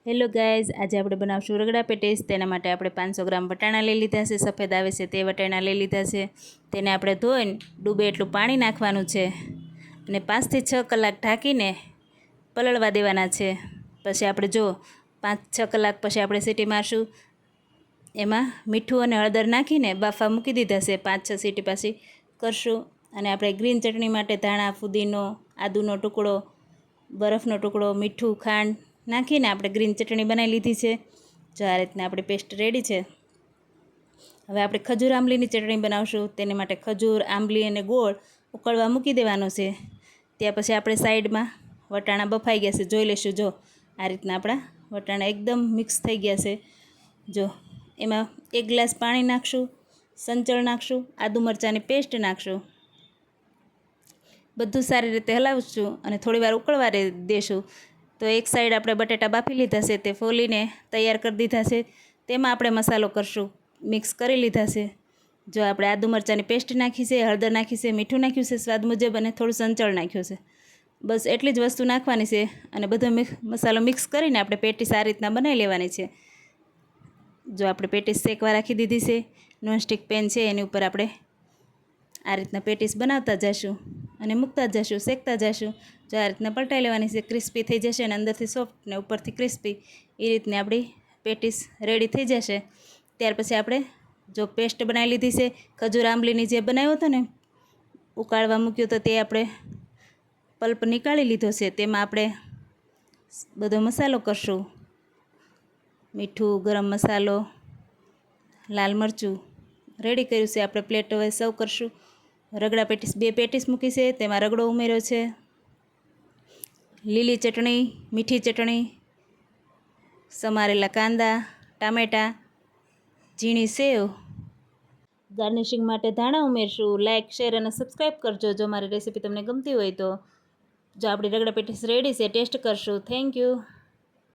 Hello guys, આજે આપણે બનાવશું રગડા પેટીસ। તેના માટે આપણે 500 ગ્રામ વટાણા લઈ લીધા છે। સફેદ આવે છે તે વટાણા લઈ લીધા છે। તેને આપણે ધોઈને ડૂબે એટલું પાણી નાખવાનું છે અને 5 થી 6 કલાક ઢાંકીને પલળવા દેવાના છે। પછી આપણે જો 5-6 કલાક પછી આપણે સીટી મારશું। એમાં મીઠું અને હળદર નાખીને બાફા મૂકી દીધા છે। 5-6 સીટી પાછી કરશું। અને આપણે ગ્રીન ચટણી માટે ધાણા, ફુદીનો, આદુનો ટુકડો, બરફનો ટુકડો, મીઠું, ખાંડ નાખીને આપણે ગ્રીન ચટણી બનાવી લીધી છે। જો આ રીતના આપણી પેસ્ટ રેડી છે। હવે આપણે ખજૂર આંબલીની ચટણી બનાવશું। તેને માટે ખજૂર, આંબલી અને ગોળ ઉકળવા મૂકી દેવાનો છે। ત્યાં પછી આપણે સાઈડમાં વટાણા બફાઈ ગયા છે, જોઈ લઈશું। જો આ રીતના આપણા વટાણા એકદમ મિક્સ થઈ ગયા છે। જો એમાં 1 ગ્લાસ પાણી નાખશું, સંચળ નાખશું, આદુ મરચાંની પેસ્ટ નાખશું, બધું સારી રીતે હલાવશું અને થોડીવાર ઉકળવા દેશું। તો એક સાઈડ આપણે બટેટા બાફી લીધા છે, તે ફોલીને તૈયાર કરી દીધા છે। તેમાં આપણે મસાલો કરશું, મિક્સ કરી લીધા છે। જો આપણે આદુ મરચાંની પેસ્ટ નાખી છે, હળદર નાખી છે, મીઠું નાખ્યું છે સ્વાદ મુજબ અને થોડું સંચળ નાખ્યું છે। બસ એટલી જ વસ્તુ નાખવાની છે અને બધો મસાલો મિક્સ કરીને આપણે પેટીસ આ રીતના બનાવી લેવાની છે। જો આપણે પેટીસ શેકવા રાખી દીધી છે। નોનસ્ટિક પેન છે એની ઉપર આપણે આ રીતના પેટીસ બનાવતા જઈશું અને મૂકતા જઈશું, શેકતા જઈશું। જો આ રીતના પલટાઈ લેવાની છે, ક્રિસ્પી થઈ જશે અને અંદરથી સોફ્ટ ને ઉપરથી ક્રિસ્પી, એ રીતની આપણી પેટીસ રેડી થઈ જશે। ત્યાર પછી આપણે જો પેસ્ટ બનાવી લીધી છે, ખજૂર આંબલીની જે બનાવ્યો હતો ને, ઉકાળવા મૂક્યો તો તે આપણે પલ્પ નીકાળી લીધો છે। તેમાં આપણે બધો મસાલો કરશું, મીઠું, ગરમ મસાલો, લાલ મરચું રેડી કર્યું છે। આપણે પ્લેટ હવે સર્વ કરશું। રગડા પેટીસ 2 પેટીસ મૂકી છે, તેમાં રગડો ઉમેર્યો છે, લીલી ચટણી, મીઠી ચટણી, સમારેલા કાંદા, ટામેટાં, ઝીણી સેવ, ગાર્નિશિંગ માટે ધાણા ઉમેરશું। લાઇક, શેર અને સબસ્ક્રાઈબ કરજો જો મારી રેસીપી તમને ગમતી હોય તો। જો આપણી રગડા પેટીસ રેડી છે, ટેસ્ટ કરશું। Thank you.